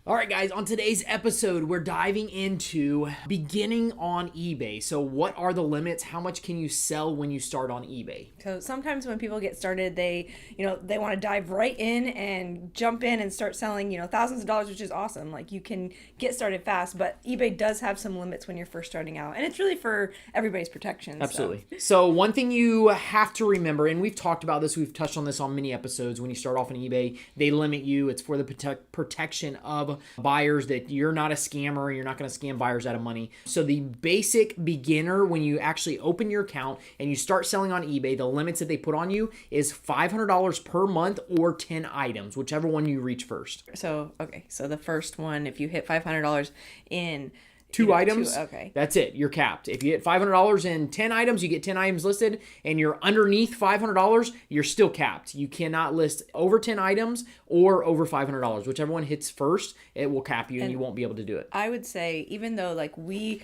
All right, guys, on today's episode, we're diving into beginning on eBay. So what are the limits? How much can you sell when you start on eBay? So sometimes when people get started, they want to dive right in and jump in and start selling, thousands of dollars, which is awesome. Like you can get started fast, but eBay does have some limits when you're first starting out. And it's really for everybody's protection. Absolutely. So one thing you have to remember, and we've talked about this, we've touched on this on many episodes, when you start off on eBay, they limit you. It's for the protection of buyers, that you're not a scammer. You're not going to scam buyers out of money. So the basic beginner, when you actually open your account and you start selling on eBay, the limits that they put on you is $500 per month or 10 items, whichever one you reach first. So the first one, if you hit $500 in Two items, okay, that's it. You're capped. If you hit $500 in 10 items, you get 10 items listed, and you're underneath $500, you're still capped. You cannot list over 10 items or over $500. Whichever one hits first, it will cap you, and you won't be able to do it. I would say, even though we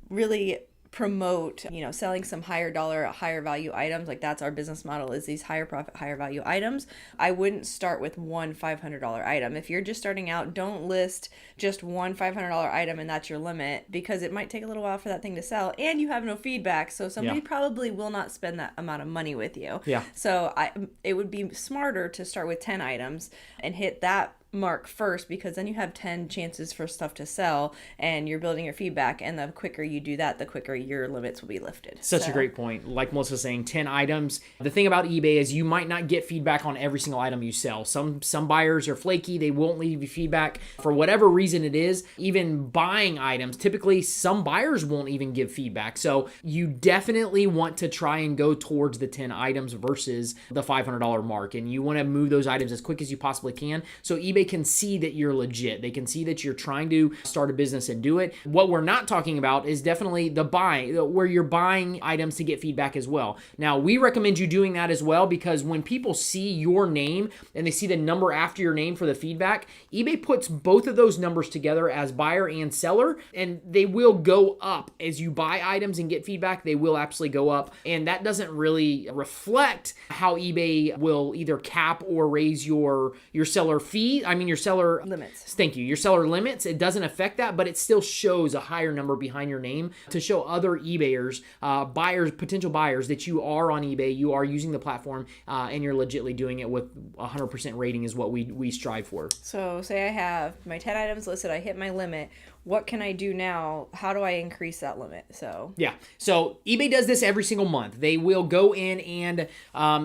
really promote, selling some higher dollar, higher value items, like that's our business model, is these higher profit, higher value items. I wouldn't start with one $500 item. If you're just starting out, don't list just one $500 item and that's your limit, because it might take a little while for that thing to sell and you have no feedback. So somebody probably will not spend that amount of money with you. Yeah. So it would be smarter to start with 10 items and hit that mark first, because then you have 10 chances for stuff to sell and you're building your feedback, and the quicker you do that, the quicker your limits will be lifted. Such a great point. Like Melissa's saying, 10 items. The thing about eBay is you might not get feedback on every single item you sell. Some buyers are flaky. They won't leave you feedback for whatever reason it is. Even buying items, typically some buyers won't even give feedback. So you definitely want to try and go towards the 10 items versus the $500 mark. And you want to move those items as quick as you possibly can, so eBay can see that you're legit. They can see that you're trying to start a business and do it. What we're not talking about is definitely the buying, where you're buying items to get feedback as well. Now, we recommend you doing that as well, because when people see your name and they see the number after your name for the feedback, eBay puts both of those numbers together as buyer and seller, and they will go up as you buy items and get feedback. They will absolutely go up, and that doesn't really reflect how eBay will either cap or raise your seller fee. Your seller limits. Thank you. Your seller limits. It doesn't affect that, but it still shows a higher number behind your name to show other eBayers, buyers, potential buyers, that you are on eBay, you are using the platform, and you're legitimately doing it with 100% rating is what we strive for. So say I have my 10 items listed, I hit my limit. What can I do now? How do I increase that limit? So eBay does this every single month. They will go in and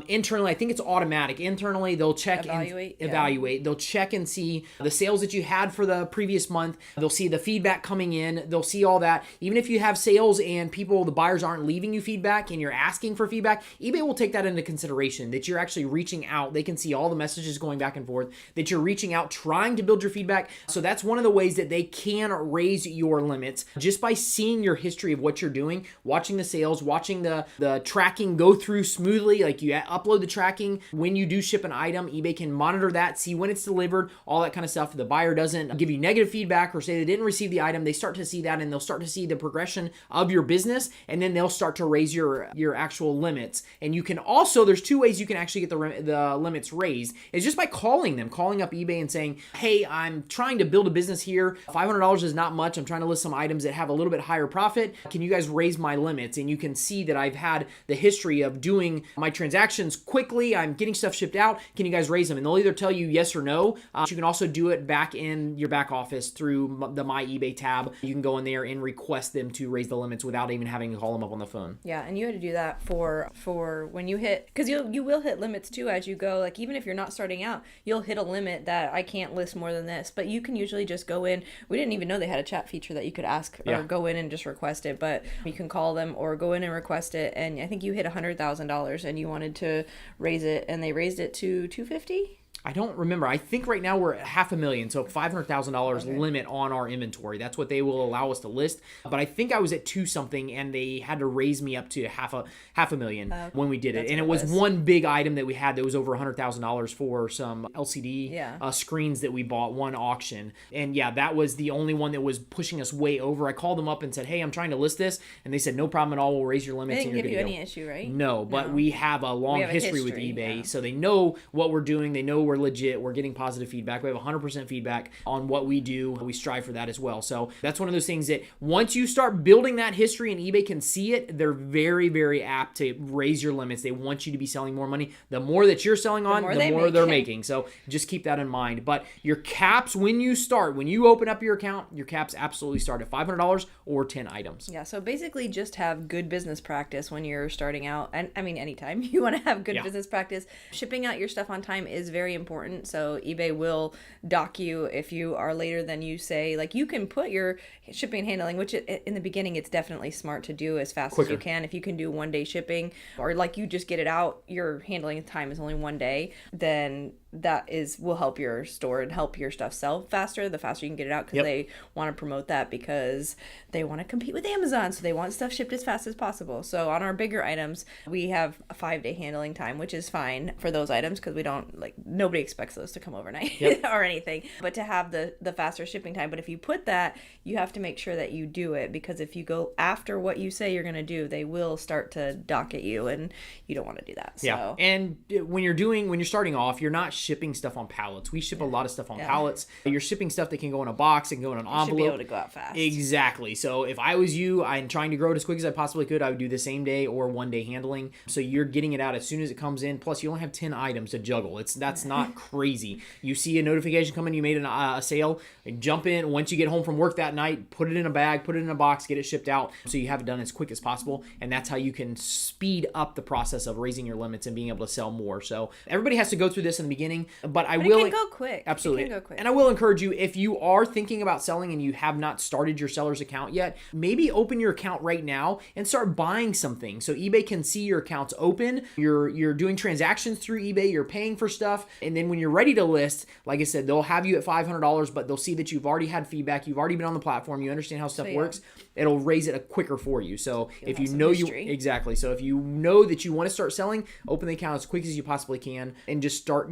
internally, I think it's automatic. Internally, they'll check evaluate. They'll check and see the sales that you had for the previous month. They'll see the feedback coming in. They'll see all that. Even if you have sales and the buyers aren't leaving you feedback and you're asking for feedback, eBay will take that into consideration, that you're actually reaching out. They can see all the messages going back and forth, that you're reaching out, trying to build your feedback. So that's one of the ways that they can raise your limits, just by seeing your history of what you're doing, watching the sales, watching the tracking go through smoothly. Like you upload the tracking when you do ship an item, eBay can monitor that, see when it's delivered, all that kind of stuff. The buyer doesn't give you negative feedback or say they didn't receive the item. They start to see that, and they'll start to see the progression of your business, and then they'll start to raise your actual limits. And you can also, there's two ways you can actually get the limits raised, is just by calling up eBay and saying, hey, I'm trying to build a business here. $500 is not much. I'm trying to list some items that have a little bit higher profit. Can you guys raise my limits? And you can see that I've had the history of doing my transactions quickly. I'm getting stuff shipped out. Can you guys raise them? And they'll either tell you yes or no. You can also do it back in your back office through the My eBay tab. You can go in there and request them to raise the limits without even having to call them up on the phone. Yeah, and you had to do that for when you hit, because you will hit limits too as you go. Like even if you're not starting out, you'll hit a limit that I can't list more than this. But you can usually just go in. We didn't even know they had a chat feature that you could ask or go in and just request it, but you can call them or go in and request it. And I think you hit $100,000 and you wanted to raise it, and they raised it to 250. I don't remember. I think right now we're at $500,000, so $500,000 limit on our inventory. That's what they will allow us to list. But I think I was at 2 something, and they had to raise me up to half a million when we did it. And it was one big item that we had that was over $100,000 for some LCD screens that we bought, one auction. And yeah, that was the only one that was pushing us way over. I called them up and said, hey, I'm trying to list this. And they said, no problem at all. We'll raise your limits. They didn't give you any issue, right? No, but we have a long history with eBay. So they know what we're doing. They know where we're legit. We're getting positive feedback. We have 100% feedback on what we do. We strive for that as well. So that's one of those things that once you start building that history and eBay can see it, they're very, very apt to raise your limits. They want you to be selling more money. The more that you're selling on, the more they're making. So just keep that in mind. But your caps, when you open up your account, your caps absolutely start at $500 or 10 items. Yeah, so basically just have good business practice when you're starting out. And I mean, anytime you want to have good business practice, shipping out your stuff on time is very important. So eBay will dock you if you are later than you say. Like, you can put your shipping and handling, which in the beginning, it's definitely smart to do as fast as you can. If you can do 1 day shipping, or like you just get it out, your handling time is only 1 day, then that will help your store and help your stuff sell faster, the faster you can get it out, because they want to promote that, because they want to compete with Amazon, so they want stuff shipped as fast as possible. So on our bigger items, we have a 5-day handling time, which is fine for those items, because we don't, like, nobody expects those to come overnight or anything, but to have the faster shipping time. But if you put that, you have to make sure that you do it, because if you go after what you say you're going to do, they will start to docket you, and you don't want to do that. So. Yeah, and when you're starting off, you're not shipping stuff on pallets. We ship a lot of stuff on pallets. You're shipping stuff that can go in a box and go in an envelope. Should be able to go out fast. Exactly. So if I was you, I'm trying to grow it as quick as I possibly could, I would do the same day or 1 day handling. So you're getting it out as soon as it comes in. Plus, you only have 10 items to juggle. That's not crazy. You see a notification coming, you made a sale, jump in. Once you get home from work that night, put it in a bag, put it in a box, get it shipped out, so you have it done as quick as possible. And that's how you can speed up the process of raising your limits and being able to sell more. So everybody has to go through this in the beginning, but it can go quick. Absolutely. It can go quick. And I will encourage you, if you are thinking about selling and you have not started your seller's account yet, maybe open your account right now and start buying something. So eBay can see your account's open. You're doing transactions through eBay. You're paying for stuff. And then when you're ready to list, like I said, they'll have you at $500, but they'll see that you've already had feedback. You've already been on the platform. You understand how stuff works. It'll raise it quicker for you. So if you know exactly. So if you know that you want to start selling, open the account as quick as you possibly can and just start,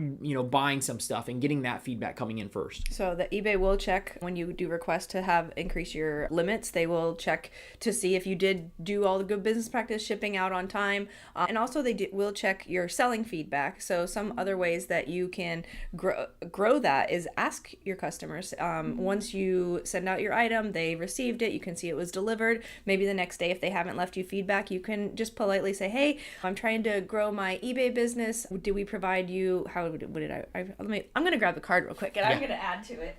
buying some stuff and getting that feedback coming in first. So the eBay will check when you do request to increase your limits. They will check to see if you did do all the good business practice, shipping out on time, and also they will check your selling feedback. So some other ways that you can grow that is ask your customers. Once you send out your item, they received it, you can see it was delivered. Maybe the next day, if they haven't left you feedback, you can just politely say, "Hey, I'm trying to grow my eBay business. Do we provide you? I'm going to grab the card real quick, and I'm going to add to it."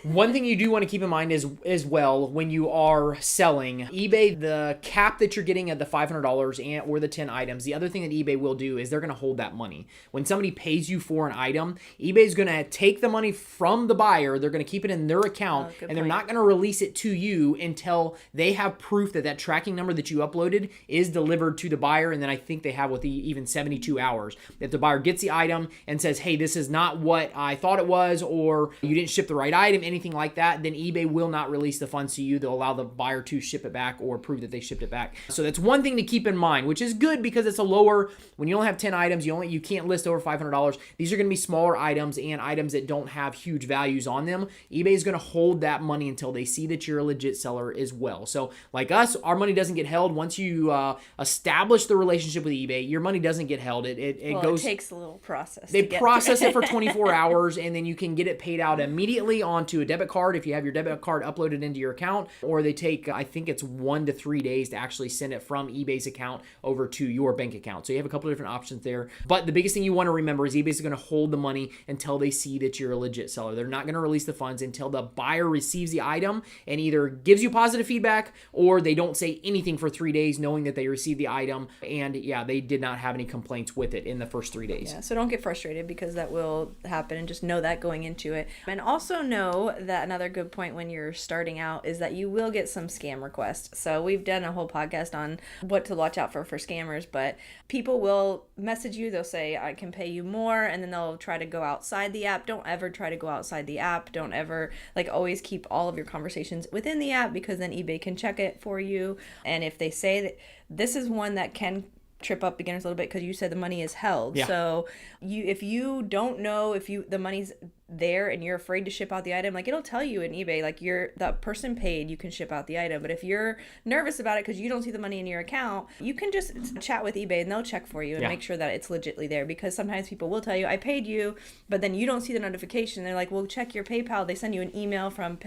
One thing you do want to keep in mind is as well, when you are selling eBay, the cap that you're getting at the $500 or the 10 items, the other thing that eBay will do is they're going to hold that money. When somebody pays you for an item, eBay is going to take the money from the buyer, they're going to keep it in their account, and they're not going to release it to you until they have proof that tracking number that you uploaded is delivered to the buyer. And then I think they have with even 72 hours. If the buyer gets the item and says, "Hey, this is not what I thought it was," or "You didn't ship the right item," anything like that, then eBay will not release the funds to you. They'll allow the buyer to ship it back or prove that they shipped it back. So that's one thing to keep in mind, which is good because it's a lower, when you only have 10 items, you can't list over $500. These are going to be smaller items and items that don't have huge values on them. eBay is going to hold that money until they see that you're a legit seller as well. So like us, our money doesn't get held. Once you establish the relationship with eBay, your money doesn't get held. It takes a little process. They process it for 24 hours, and then you can get it paid out immediately onto a debit card if you have your debit card uploaded into your account, or they take, I think it's 1 to 3 days to actually send it from eBay's account over to your bank account. So you have a couple of different options there. But the biggest thing you want to remember is eBay's going to hold the money until they see that you're a legit seller. They're not going to release the funds until the buyer receives the item and either gives you positive feedback, or they don't say anything for 3 days knowing that they received the item and they did not have any complaints with it in the first 3 days. Yeah, so don't get frustrated because that will happen, and just know that going into it. And also know that another good point when you're starting out is that you will get some scam requests. So we've done a whole podcast on what to watch out for scammers, but people will message you. They'll say, "I can pay you more," and then they'll try to go outside the app. Don't ever try to go outside the app. Don't ever, always keep all of your conversations within the app, because then eBay can check it for you. And if they say that, this is one that can trip up beginners a little bit, because you said the money is held. Yeah. So if you don't know if the money's there and you're afraid to ship out the item, like it'll tell you in eBay, like the person paid, you can ship out the item. But if you're nervous about it because you don't see the money in your account, you can just chat with eBay and they'll check for you and make sure that it's legitly there, because sometimes people will tell you, I paid you, but then you don't see the notification. They're like, well, check your PayPal. They send you an email from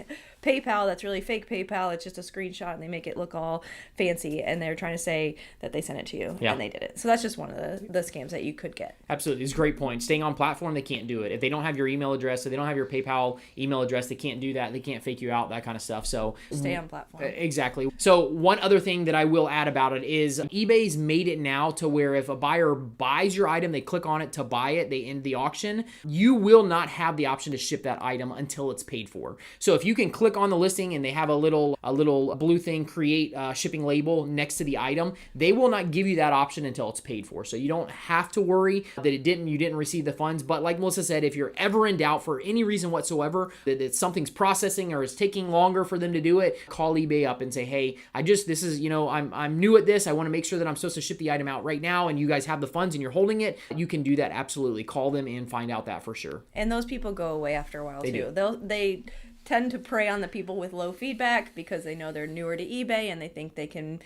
PayPal that's really fake PayPal. It's just a screenshot and they make it look all fancy and they're trying to say that they sent it to you and they did it. So that's just one of the scams that you could get. Absolutely. It's a great point. Staying on platform, they can't do it. If they don't have your email address, if they don't have your PayPal email address, they can't do that. They can't fake you out, that kind of stuff. So stay on platform. Exactly. So one other thing that I will add about it is eBay's made it now to where if a buyer buys your item, they click on it to buy it, they end the auction, you will not have the option to ship that item until it's paid for. So if you can click on the listing and they have a little blue thing, create a shipping label next to the item, they will not give you that option until it's paid for. So you don't have to worry that you didn't receive the funds. But like Melissa said, if you're ever in doubt for any reason whatsoever that something's processing or is taking longer for them to do it, call eBay up and say, hey, I'm new at this. I want to make sure that I'm supposed to ship the item out right now and you guys have the funds and you're holding it. You can do that. Absolutely. Call them and find out that for sure. And those people go away after a while too. They tend to prey on the people with low feedback because they know they're newer to eBay and they think they can,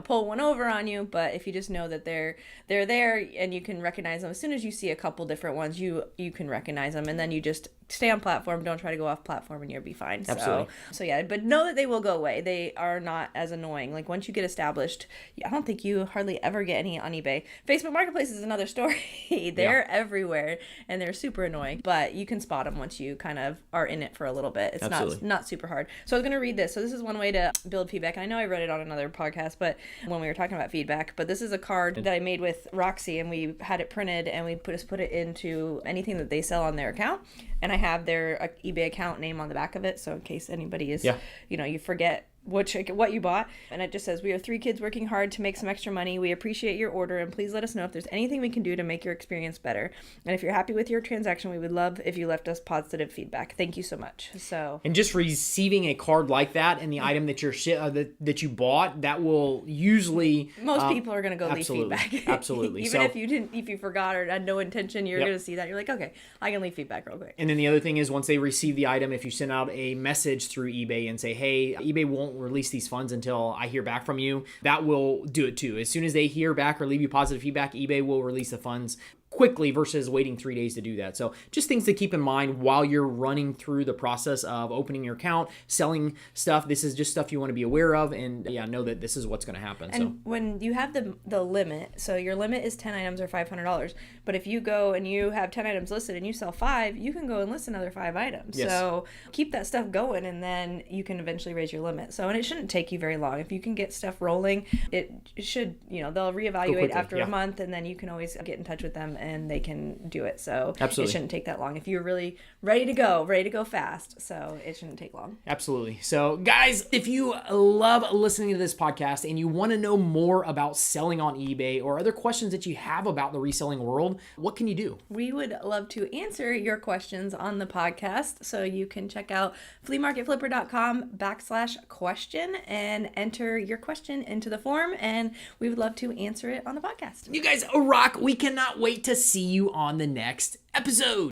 pull one over on you. But if you just know that they're there and you can recognize them, as soon as you see a couple different ones, you can recognize them, and then you just stay on platform. Don't try to go off platform and you'll be fine. Absolutely. So yeah, but know that they will go away. They are not as annoying. Like once you get established, I don't think you hardly ever get any on eBay. Facebook Marketplace is another story. They're everywhere and they're super annoying, but you can spot them once you kind of are in it for a little bit. It's not super hard. So I was going to read this. So this is one way to build feedback. And I know I read it on another podcast, but when we were talking about feedback, but this is a card that I made with Roxy and we had it printed and we put it into anything that they sell on their account. And I have their eBay account name on the back of it. So in case anybody is, you forget what you bought. And it just says, we are 3 kids working hard to make some extra money. We appreciate your order and please let us know if there's anything we can do to make your experience better. And if you're happy with your transaction, we would love if you left us positive feedback. Thank you so much. And just receiving a card like that and the item that that you bought, that will usually most people are going to go leave feedback. Absolutely. Even if you forgot or had no intention, you're going to see that. You're like, okay, I can leave feedback real quick. And then the other thing is, once they receive the item, if you send out a message through eBay and say, hey, eBay won't release these funds until I hear back from you, that will do it too. As soon as they hear back or leave you positive feedback, eBay will release the funds quickly versus waiting 3 days to do that. So just things to keep in mind while you're running through the process of opening your account, selling stuff. This is just stuff you want to be aware of and know that this is what's going to happen. And when you have the limit, so your limit is 10 items or $500, but if you go and you have 10 items listed and you sell 5, you can go and list another 5 items. Yes. So keep that stuff going and then you can eventually raise your limit. So, and it shouldn't take you very long. If you can get stuff rolling, it should, they'll reevaluate after a month and then you can always get in touch with them and they can do it. So Absolutely. It shouldn't take that long if you're really ready to go fast. So it shouldn't take long. Absolutely. So guys, if you love listening to this podcast and you want to know more about selling on eBay or other questions that you have about the reselling world, what can you do? We would love to answer your questions on the podcast. So you can check out fleamarketflipper.com/question and enter your question into the form and we would love to answer it on the podcast. You guys rock. We cannot wait to see you on the next episode.